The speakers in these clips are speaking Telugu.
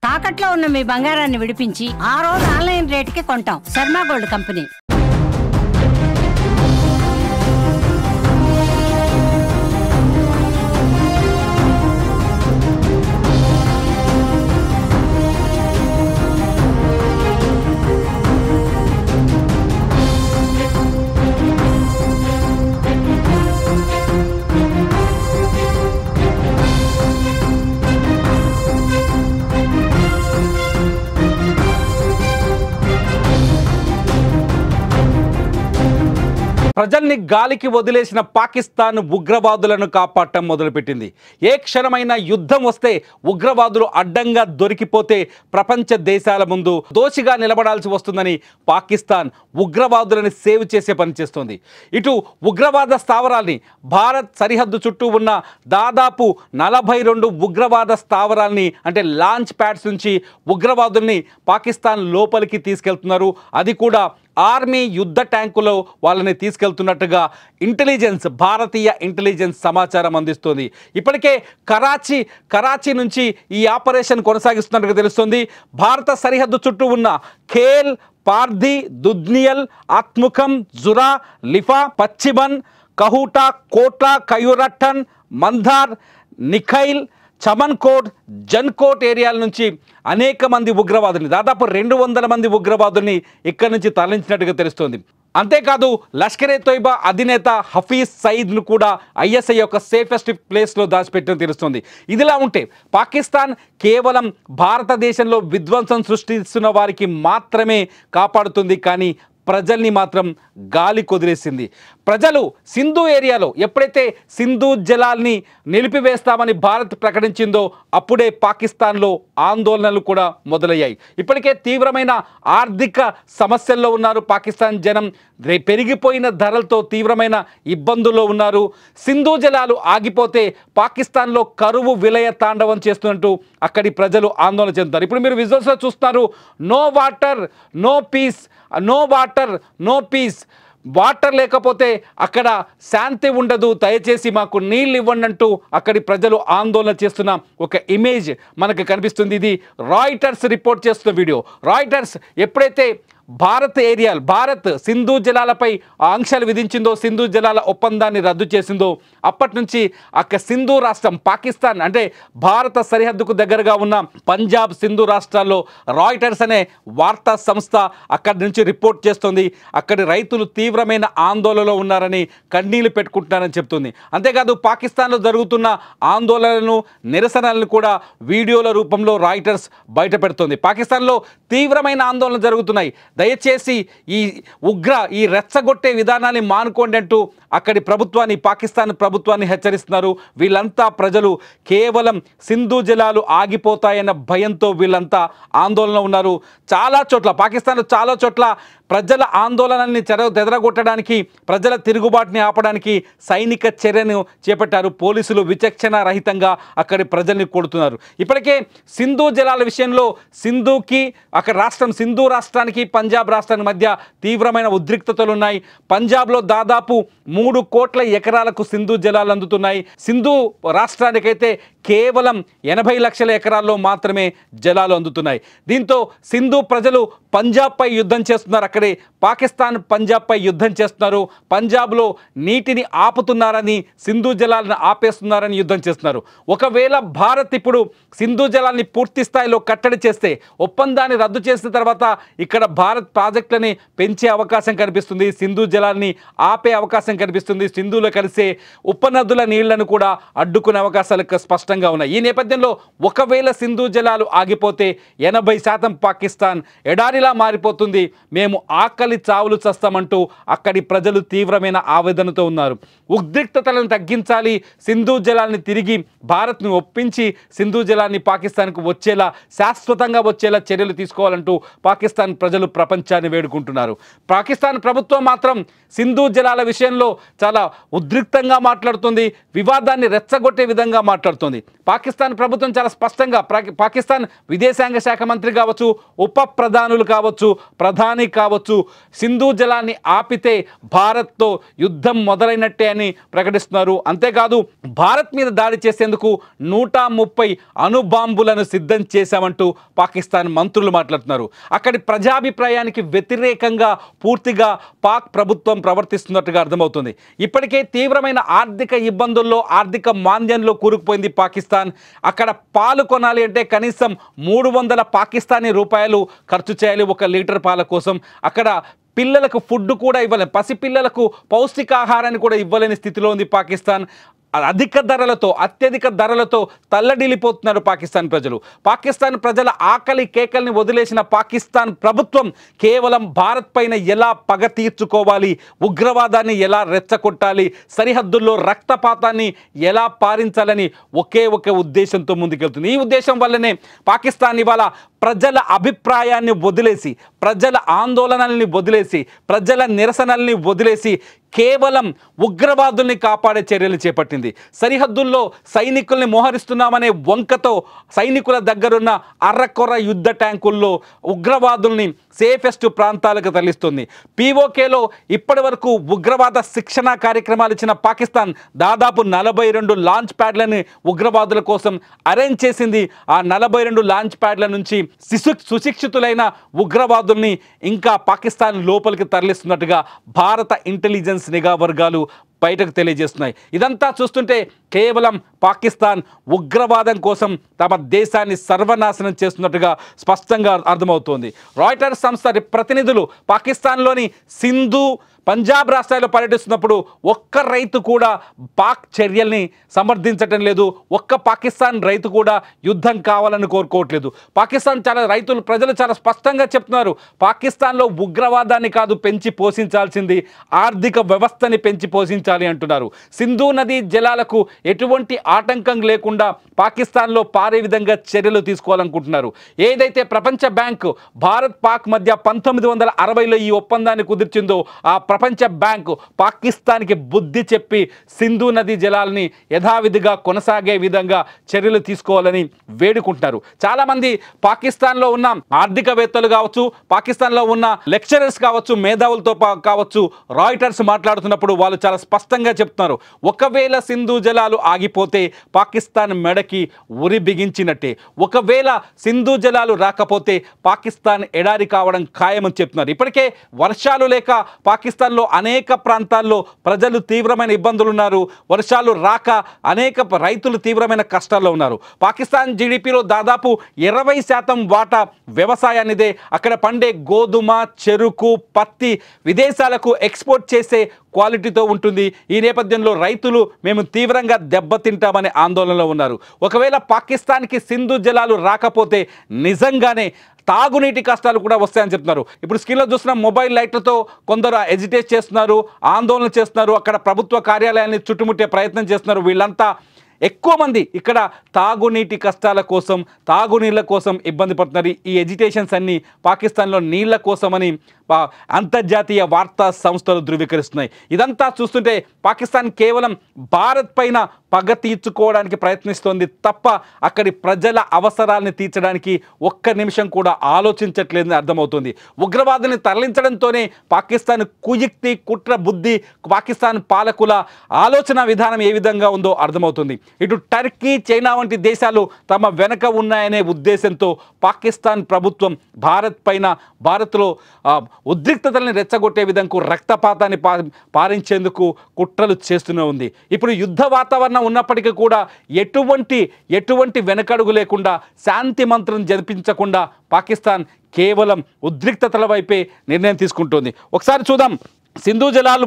తాకట్లో ఉన్న మీ బంగారాన్ని విడిపించి ఆ రోజు ఆన్లైన్ రేటుకి కొంటాం. Sharma gold company. ప్రజల్ని గాలికి వదిలేసిన పాకిస్తాన్ ఉగ్రవాదులను కాపాడటం మొదలుపెట్టింది. ఏ క్షణమైన యుద్ధం వస్తే ఉగ్రవాదులు అడ్డంగా దొరికిపోతే ప్రపంచ దేశాల ముందు దోషిగా నిలబడాల్సి వస్తుందని పాకిస్తాన్ ఉగ్రవాదులను సేవ్ చేసే పని చేస్తోంది. ఇటు ఉగ్రవాద స్థావరాల్ని భారత్ సరిహద్దు చుట్టూ ఉన్న దాదాపు 42 ఉగ్రవాద స్థావరాల్ని అంటే లాంచ్ ప్యాడ్స్ నుంచి ఉగ్రవాదుల్ని పాకిస్తాన్ లోపలికి తీసుకెళ్తున్నారు. అది కూడా ఆర్మీ యుద్ధ ట్యాంకులో వాళ్ళని తీసుకెళ్తున్నట్టుగా ఇంటెలిజెన్స్ భారతీయ ఇంటెలిజెన్స్ సమాచారం అందిస్తుంది. ఇప్పటికే కరాచీ నుంచి ఈ ఆపరేషన్ కొనసాగిస్తున్నట్టుగా తెలుస్తుంది. భారత సరిహద్దు చుట్టూ ఉన్న ఖేల్, పార్దీ, దుద్నియల్, ఆత్ముఖం, జురా, లిఫా, పచ్చిమన్, కహూటా, కోట్లా, కయూరట్టన్, మంధార్, నిఖైల్, చమన్కోట్, జన్కోట్ ఏరియాల నుంచి అనేక మంది ఉగ్రవాదుల్ని దాదాపు 200 మంది ఉగ్రవాదుల్ని ఇక్కడి నుంచి తరలించినట్టుగా తెలుస్తోంది. అంతేకాదు లష్కరే తోయిబా అధినేత హఫీజ్ సయీద్ను కూడా ఐఎస్ఐ యొక్క సేఫెస్ట్ ప్లేస్లో దాచిపెట్టని తెలుస్తోంది. ఇదిలా ఉంటే పాకిస్తాన్ కేవలం భారతదేశంలో విధ్వంసం సృష్టిస్తున్న వారికి మాత్రమే కాపాడుతుంది, కానీ ప్రజల్ని మాత్రం గాలి కొదిలేసింది. ప్రజలు సింధు ఏరియాలో ఎప్పుడైతే సింధు జలాల్ని నిలిపివేస్తామని భారత్ ప్రకటించిందో అప్పుడే పాకిస్తాన్లో ఆందోళనలు కూడా మొదలయ్యాయి. ఇప్పటికే తీవ్రమైన ఆర్థిక సమస్యల్లో ఉన్నారు పాకిస్తాన్ జనం. పెరిగిపోయిన ధరలతో తీవ్రమైన ఇబ్బందుల్లో ఉన్నారు. సింధు జలాలు ఆగిపోతే పాకిస్తాన్లో కరువు విలయ తాండవం చేస్తున్నట్టు అక్కడి ప్రజలు ఆందోళన చెందుతారు. ఇప్పుడు మీరు విజువల్స్లో చూస్తున్నారు, no water no peace, no water no peace. Water లేకపోతే అక్కడ శాంతి ఉండదు, దయచేసి మాకు నీళ్ళు ఇవ్వండి అంటూ అక్కడి ప్రజలు ఆందోళన చేస్తున్న ఒక ఇమేజ్ మనకు కనిపిస్తుంది. ఇది రాయిటర్స్ రిపోర్ట్ చేస్తున్న వీడియో. రాయిటర్స్ ఎప్పుడైతే భారత్ సింధు జలాలపై ఆంక్షలు విధించిందో, సింధు జలాల ఒప్పందాన్ని రద్దు చేసిందో అప్పటి నుంచి అక్కడ సింధు రాష్ట్రం పాకిస్తాన్ అంటే భారత సరిహద్దుకు దగ్గరగా ఉన్న పంజాబ్, సింధు రాష్ట్రాల్లో రాయిటర్స్ అనే వార్తా సంస్థ అక్కడి నుంచి రిపోర్ట్ చేస్తుంది. అక్కడి రైతులు తీవ్రమైన ఆందోళనలో ఉన్నారని, కన్నీళ్లు పెట్టుకుంటున్నారని చెప్తుంది. అంతేకాదు పాకిస్తాన్లో జరుగుతున్న ఆందోళనలను, నిరసనలను కూడా వీడియోల రూపంలో రాయిటర్స్ బయట పెడుతుంది. పాకిస్తాన్లో తీవ్రమైన ఆందోళనలు జరుగుతున్నాయి, దయచేసి ఈ రెచ్చగొట్టే విధానాన్ని మానుకోండి అంటూ అక్కడి ప్రభుత్వాన్ని, పాకిస్తాన్ ప్రభుత్వాన్ని హెచ్చరిస్తున్నారు. వీళ్ళంతా ప్రజలు కేవలం సింధు జలాలు ఆగిపోతాయన్న భయంతో వీళ్ళంతా ఆందోళన ఉన్నారు. పాకిస్తాన్లో చాలా చోట్ల ప్రజల ఆందోళనల్ని చెదరగొట్టడానికి, ప్రజల తిరుగుబాటుని ఆపడానికి సైనిక చర్యను చేపట్టారు. పోలీసులు విచక్షణ రహితంగా అక్కడి ప్రజల్ని కొడుతున్నారు. ఇప్పటికే సింధు జలాల విషయంలో సింధు రాష్ట్రానికి పంజాబ్ రాష్ట్రానికి మధ్య తీవ్రమైన ఉద్రిక్తతలు ఉన్నాయి. పంజాబ్లో దాదాపు 3 కోట్ల ఎకరాలకు సింధు జలాలు అందుతున్నాయి. సింధు రాష్ట్రానికైతే కేవలం 80 లక్షల ఎకరాల్లో మాత్రమే జలాలు అందుతున్నాయి. దీంతో సింధు ప్రజలు పంజాబ్పై యుద్ధం చేస్తున్నారు. అక్కడే పాకిస్తాన్ పంజాబ్పై యుద్ధం చేస్తున్నారు. పంజాబ్లో నీటిని ఆపుతున్నారని, సింధు జలాలను ఆపేస్తున్నారని యుద్ధం చేస్తున్నారు. ఒకవేళ భారత్ ఇప్పుడు సింధు జలాల్ని పూర్తి స్థాయిలో కట్టడి చేస్తే, ఒప్పందాన్ని రద్దు చేసిన తర్వాత ఇక్కడ భారత్ ప్రాజెక్టులని పెంచే అవకాశం కనిపిస్తుంది, సింధు జలాల్ని ఆపే అవకాశం కనిపిస్తుంది. సింధులో కలిసే ఉపనదుల నీళ్లను కూడా అడ్డుకునే అవకాశాలు స్పష్టంగా ఉన్నాయి. ఈ నేపథ్యంలో ఒకవేళ సింధు జలాలు ఆగిపోతే 80% పాకిస్తాన్ ఎడారిలా మారిపోతుంది, మేము ఆకలి చావులు చస్తామంటూ అక్కడి ప్రజలు తీవ్రమైన ఆవేదనతో ఉన్నారు. ఉద్రిక్తతలను తగ్గించాలి, సింధు జలాల్ని తిరిగి భారత్ను ఒప్పించి సింధు జలాన్ని పాకిస్తాన్కు వచ్చేలా, శాశ్వతంగా వచ్చేలా చర్యలు తీసుకోవాలంటూ పాకిస్తాన్ ప్రజలు ప్రపంచాన్ని వేడుకుంటున్నారు. పాకిస్తాన్ ప్రభుత్వం మాత్రం సింధు జలాల విషయంలో చాలా ఉద్రిక్తంగా మాట్లాడుతుంది, వివాదాన్ని రెచ్చగొట్టే విధంగా మాట్లాడుతుంది. పాకిస్తాన్ ప్రభుత్వం చాలా స్పష్టంగా పాకిస్తాన్ విదేశాంగ శాఖ మంత్రి కావచ్చు, ఉప ప్రధానులు కావచ్చు, ప్రధాని కావచ్చు, సింధు జలాన్ని ఆపితే భారత్తో యుద్ధం మొదలైనట్టే అని ప్రకటిస్తున్నారు. అంతేకాదు భారత్ మీద దాడి చేసేందుకు 130 అణుబాంబులను సిద్ధం చేశామంటూ పాకిస్తాన్ మంత్రులు మాట్లాడుతున్నారు. అక్కడి ప్రజాభిప్రాయానికి వ్యతిరేకంగా పూర్తిగా పాక్ ప్రభుత్వం ప్రవర్తిస్తున్నట్టుగా అర్థమవుతుంది. ఇప్పటికే తీవ్రమైన ఆర్థిక ఇబ్బందుల్లో, ఆర్థిక మాంద్యంలో కూరుకుపోయింది పాకిస్తాన్. అక్కడ పాలు కొనాలి అంటే కనీసం 300 పాకిస్తానీ రూపాయలు ఖర్చు చేయాలి ఒక లీటర్ పాల కోసం. అక్కడ పిల్లలకు ఫుడ్ కూడా ఇవ్వలేని, పసిపిల్లలకు పౌష్టికాహారాన్ని కూడా ఇవ్వలేని స్థితిలో ఉంది పాకిస్తాన్. అత్యధిక ధరలతో తల్లడిల్లిపోతున్నారు పాకిస్తాన్ ప్రజలు. పాకిస్తాన్ ప్రజల ఆకలి కేకల్ని వదిలేసిన పాకిస్తాన్ ప్రభుత్వం కేవలం భారత్ పైన ఎలా పగ తీర్చుకోవాలి, ఉగ్రవాదాన్ని ఎలా రెచ్చగొట్టాలి, సరిహద్దుల్లో రక్తపాతాన్ని ఎలా పారించాలని ఒకే ఒక ఉద్దేశంతో ముందుకెళ్తుంది. ఈ ఉద్దేశం వల్లనే పాకిస్తాన్ ఇవాళ ప్రజల అభిప్రాయాన్ని వదిలేసి, ప్రజల ఆందోళనల్ని వదిలేసి, ప్రజల నిరసనల్ని వదిలేసి కేవలం ఉగ్రవాదుల్ని కాపాడే చర్యలు చేపట్టింది. సరిహద్దుల్లో సైనికుల్ని మోహరిస్తున్నామనే వంకతో సైనికుల దగ్గరున్న అర్రకొర్ర యుద్ధ ట్యాంకుల్లో ఉగ్రవాదుల్ని సేఫెస్ట్ ప్రాంతాలకు తరలిస్తుంది. పీఓకేలో ఇప్పటి వరకు ఉగ్రవాద శిక్షణ కార్యక్రమాలు ఇచ్చిన పాకిస్తాన్ దాదాపు 42 లాంచ్ ప్యాడ్లని ఉగ్రవాదుల కోసం అరేంజ్ చేసింది. ఆ 42 లాంచ్ ప్యాడ్ల నుంచి సుశిక్షితులైన ఉగ్రవాదుల్ని ఇంకా పాకిస్తాన్ లోపలికి తరలిస్తున్నట్టుగా భారత ఇంటెలిజెన్స్ నిఘా వర్గాలు బయటకు తెలియజేస్తున్నాయి. ఇదంతా చూస్తుంటే కేవలం పాకిస్తాన్ ఉగ్రవాదం కోసం తమ దేశాన్ని సర్వనాశనం చేస్తున్నట్టుగా స్పష్టంగా అర్థమవుతోంది. రాయిటర్స్ సంస్థ ప్రతినిధులు పాకిస్తాన్లోని సింధు, పంజాబ్ రాష్ట్రాల్లో పర్యటిస్తున్నప్పుడు ఒక్క రైతు కూడా పాక్ చర్యల్ని సమర్థించటం లేదు. ఒక్క పాకిస్తాన్ రైతు కూడా యుద్ధం కావాలని కోరుకోవట్లేదు. పాకిస్తాన్ ప్రజలు చాలా స్పష్టంగా చెప్తున్నారు, పాకిస్తాన్లో ఉగ్రవాదాన్ని కాదు పెంచి పోషించాల్సింది, ఆర్థిక వ్యవస్థని పెంచి పోషించాలి అంటున్నారు. సింధు నదీ జలాలకు ఎటువంటి ఆటంకం లేకుండా పాకిస్తాన్లో పారే విధంగా చర్యలు తీసుకోవాలనుకుంటున్నారు. ఏదైతే ప్రపంచ బ్యాంకు భారత్ పాక్ మధ్య 1960లో ఈ ఒప్పందాన్ని కుదిర్చిందో ఆ ప్రపంచ బ్యాంకు పాకిస్తాన్కి బుద్ధి చెప్పి సింధు నదీ జలాల్ని యథావిధిగా కొనసాగే విధంగా చర్యలు తీసుకోవాలని వేడుకుంటున్నారు. చాలామంది పాకిస్తాన్లో ఉన్న ఆర్థికవేత్తలు కావచ్చు, పాకిస్తాన్లో ఉన్న లెక్చరర్స్ కావచ్చు, మేధావులతో కావచ్చు రాయిటర్స్ మాట్లాడుతున్నప్పుడు వాళ్ళు చాలా స్పష్టంగా చెప్తున్నారు, ఒకవేళ సింధు జలాలు ఆగిపోతే పాకిస్తాన్ మెడకి ఉరి బిగించినట్టే, ఒకవేళ సింధు జలాలు రాకపోతే పాకిస్తాన్ ఎడారి కావడం ఖాయమని చెప్తున్నారు. ఇప్పటికే వర్షాలు లేక పాకిస్తాన్లో అనేక ప్రాంతాల్లో ప్రజలు తీవ్రమైన ఇబ్బందులు ఉన్నారు. వర్షాలు రాక అనేక రైతులు తీవ్రమైన కష్టాల్లో ఉన్నారు. పాకిస్తాన్ జీడిపిలో దాదాపు 20% వాటా వ్యవసాయానిదే. అక్కడ పండే గోధుమ, చెరుకు, పత్తి విదేశాలకు ఎక్స్పోర్ట్ చేసే క్వాలిటీతో ఉంటుంది. ఈ నేపథ్యంలో రైతులు మేము తీవ్రంగా దెబ్బతింటామనే ఆందోళనలో ఉన్నారు. ఒకవేళ పాకిస్తాన్కి సింధు జలాలు రాకపోతే నిజంగానే తాగునీటి కష్టాలు కూడా వస్తాయని చెప్తున్నారు. ఇప్పుడు స్క్రీన్లో చూస్తున్న మొబైల్ లైట్లతో కొందరు ఎజిటేట్ చేస్తున్నారు, ఆందోళన చేస్తున్నారు, అక్కడ ప్రభుత్వ కార్యాలయాన్ని చుట్టుముట్టే ప్రయత్నం చేస్తున్నారు. వీళ్ళంతా ఎక్కువ మంది ఇక్కడ తాగునీటి కష్టాల కోసం, తాగునీళ్ళ కోసం ఇబ్బంది పడుతున్నారు. ఈ ఎజిటేషన్స్ అన్నీ పాకిస్తాన్లో నీళ్ల కోసమని అంతర్జాతీయ వార్తా సంస్థలు ధృవీకరిస్తున్నాయి. ఇదంతా చూస్తుంటే పాకిస్తాన్ కేవలం భారత్ పైన పగ తీర్చుకోవడానికి ప్రయత్నిస్తోంది తప్ప అక్కడి ప్రజల అవసరాలను తీర్చడానికి ఒక్క నిమిషం కూడా ఆలోచించట్లేదని అర్థమవుతుంది. ఉగ్రవాదుల్ని తరలించడంతోనే పాకిస్తాన్ కుయుక్తి, కుట్ర బుద్ధి, పాకిస్తాన్ పాలకుల ఆలోచన విధానం ఏ విధంగా ఉందో అర్థమవుతుంది. ఇటు టర్కీ, చైనా వంటి దేశాలు తమ వెనక ఉన్నాయనే ఉద్దేశంతో పాకిస్తాన్ ప్రభుత్వం భారత్లో ఉద్రిక్తతల్ని రెచ్చగొట్టే విధంగా రక్తపాతాన్ని పారించేందుకు కుట్రలు చేస్తూనే ఉంది. ఇప్పుడు యుద్ధ వాతావరణం ఉన్నప్పటికీ కూడా ఎటువంటి వెనకడుగు లేకుండా, శాంతి మంత్రం జరిపించకుండా పాకిస్తాన్ కేవలం ఉద్రిక్తతల వైపే నిర్ణయం తీసుకుంటోంది. ఒకసారి చూద్దాం. సింధు జలాలు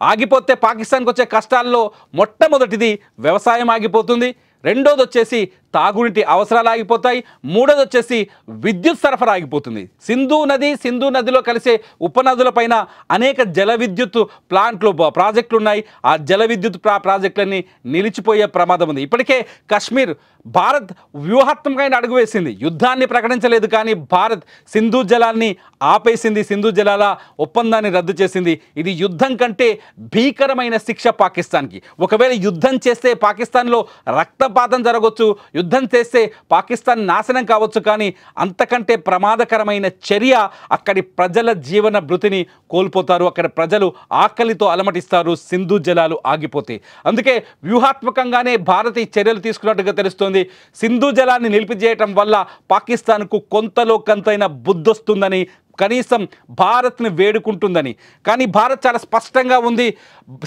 ఆగిపోతే పాకిస్తాన్కి వచ్చే కష్టాల్లో మొట్టమొదటిది వ్యవసాయం ఆగిపోతుంది, రెండోది వచ్చేసి తాగునీటి అవసరాలు ఆగిపోతాయి. మూడోది వచ్చేసి విద్యుత్ సరఫరా ఆగిపోతుంది. సింధు నదిలో కలిసే ఉపనదులపైన అనేక జల విద్యుత్ ప్లాంట్లు ప్రాజెక్టులు ఉన్నాయి. ఆ జల విద్యుత్ ప్రాజెక్టులన్నీ నిలిచిపోయే ప్రమాదం ఉంది. ఇప్పటికే కశ్మీర్ భారత్ వ్యూహాత్మకమైన అడుగు వేసింది. యుద్ధాన్ని ప్రకటించలేదు, కానీ భారత్ సింధు జలాన్ని ఆపేసింది, సింధు జలాల ఒప్పందాన్ని రద్దు చేసింది. ఇది యుద్ధం కంటే భీకరమైన శిక్ష పాకిస్తాన్కి. ఒకవేళ యుద్ధం చేస్తే పాకిస్తాన్లో రక్తపాతం జరగవచ్చు, యుద్ధం చేస్తే పాకిస్తాన్ నాశనం కావచ్చు, కానీ అంతకంటే ప్రమాదకరమైన చర్య అక్కడి ప్రజల జీవన భృతిని కోల్పోతారు. అక్కడ ప్రజలు ఆకలితో అలమటిస్తారు సింధు జలాలు ఆగిపోతే. అందుకే వ్యూహాత్మకంగానే భారత్ ఈ చర్యలు తీసుకున్నట్టుగా తెలుస్తోంది. సింధు జలాన్ని నిలిపిజేయటం వల్ల పాకిస్తాన్కు కొంతలో కొంతైన బుద్ధొస్తుందని, కనీసం భారత్ని వేడుకుంటుందని. కానీ భారత్ చాలా స్పష్టంగా ఉంది.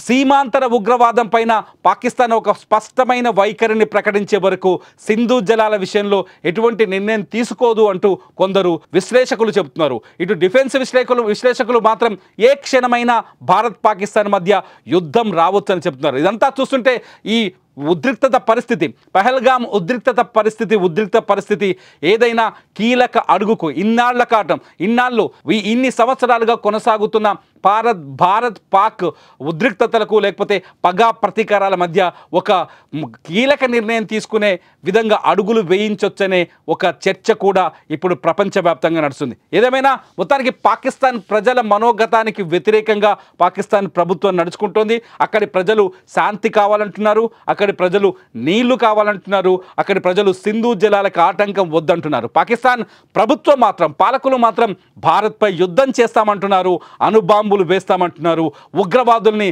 సీమాంతర ఉగ్రవాదం పైన పాకిస్తాన్ ఒక స్పష్టమైన వైఖరిని ప్రకటించే వరకు సింధు జలాల విషయంలో ఎటువంటి నిర్ణయం తీసుకోదు అంటూ కొందరు విశ్లేషకులు చెబుతున్నారు. ఇటు డిఫెన్స్ విశ్లేషకులు మాత్రం ఏ క్షణమైనా భారత్ పాకిస్తాన్ మధ్య యుద్ధం రావచ్చు అని చెప్తున్నారు. ఇదంతా చూస్తుంటే ఈ ఉద్రిక్త పరిస్థితి ఏదైనా కీలక అడుగుకు ఇన్ని సంవత్సరాలుగా కొనసాగుతున్న భారత్ పాక్ ఉద్రిక్తతలకు లేకపోతే పగా ప్రతీకారాల మధ్య ఒక కీలక నిర్ణయం తీసుకునే విధంగా అడుగులు వేయించొచ్చనే ఒక చర్చ కూడా ఇప్పుడు ప్రపంచవ్యాప్తంగా నడుస్తుంది. ఏదేమైనా మొత్తానికి పాకిస్తాన్ ప్రజల మనోగతానికి వ్యతిరేకంగా పాకిస్తాన్ ప్రభుత్వం నడుచుకుంటోంది. అక్కడి ప్రజలు శాంతి కావాలంటున్నారు, అక్కడి ప్రజలు నీళ్లు కావాలంటున్నారు, అక్కడి ప్రజలు సింధు జలాలకు ఆటంకం వద్దంటున్నారు. పాకిస్తాన్ ప్రభుత్వం మాత్రం, పాలకులు మాత్రం భారత్పై యుద్ధం చేస్తామంటున్నారు, అణుబాంబులు వేస్తామంటున్నారు. ఉగ్రవాదుల్ని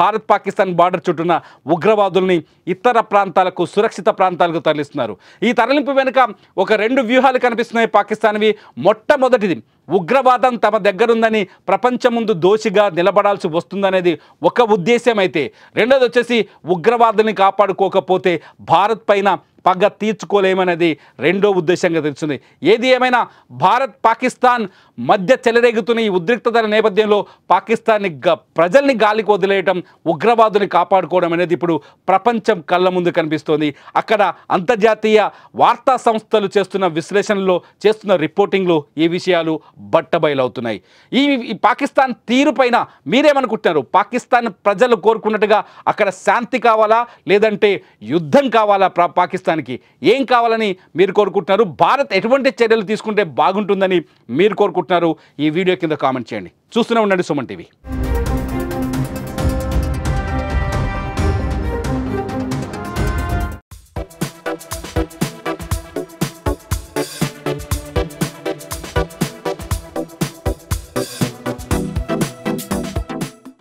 భారత్ పాకిస్తాన్ బార్డర్ చుట్టూన్న ఉగ్రవాదుల్ని ఇతర ప్రాంతాలకు, సురక్షిత ప్రాంతాలకు తరలిస్తున్నారు. ఈ తరలింపు వెనుక ఒక 2 వ్యూహాలు కనిపిస్తున్నాయి పాకిస్తాన్వి. మొట్టమొదటిది, ఉగ్రవాదం తమ దగ్గరుందని ప్రపంచం ముందు దోషిగా నిలబడాల్సి వస్తుందనేది ఒక ఉద్దేశం అయితే, రెండోది వచ్చేసి ఉగ్రవాదాన్ని కాపాడుకోకపోతే భారత్ పైన పగ తీర్చుకోలేమనేది రెండో ఉద్దేశంగా తెలుస్తుంది. ఏది ఏమైనా భారత్ పాకిస్తాన్ మధ్య చెలరేగుతున్న ఈ ఉద్రిక్తతల నేపథ్యంలో పాకిస్తాన్ని ప్రజల్ని గాలికి వదిలేయటం, ఉగ్రవాదుని కాపాడుకోవడం అనేది ఇప్పుడు ప్రపంచం కళ్ళ ముందు కనిపిస్తోంది. అక్కడ అంతర్జాతీయ వార్తా సంస్థలు చేస్తున్న విశ్లేషణలో, చేస్తున్న రిపోర్టింగ్లో ఈ విషయాలు బట్టబయలవుతున్నాయి. ఈ పాకిస్తాన్ తీరు పైన మీరేమనుకుంటున్నారు? పాకిస్తాన్ ప్రజలు కోరుకున్నట్టుగా అక్కడ శాంతి కావాలా, లేదంటే యుద్ధం కావాలా? పాకిస్తాన్కి ఏం కావాలని మీరు కోరుకుంటున్నారు? భారత్ ఎటువంటి చర్యలు తీసుకుంటే బాగుంటుందని మీరు కోరుకుంటున్నారు? ఈ వీడియో కింద కామెంట్ చేయండి. చూస్తూనే ఉండండి సుమన్ టీవీ.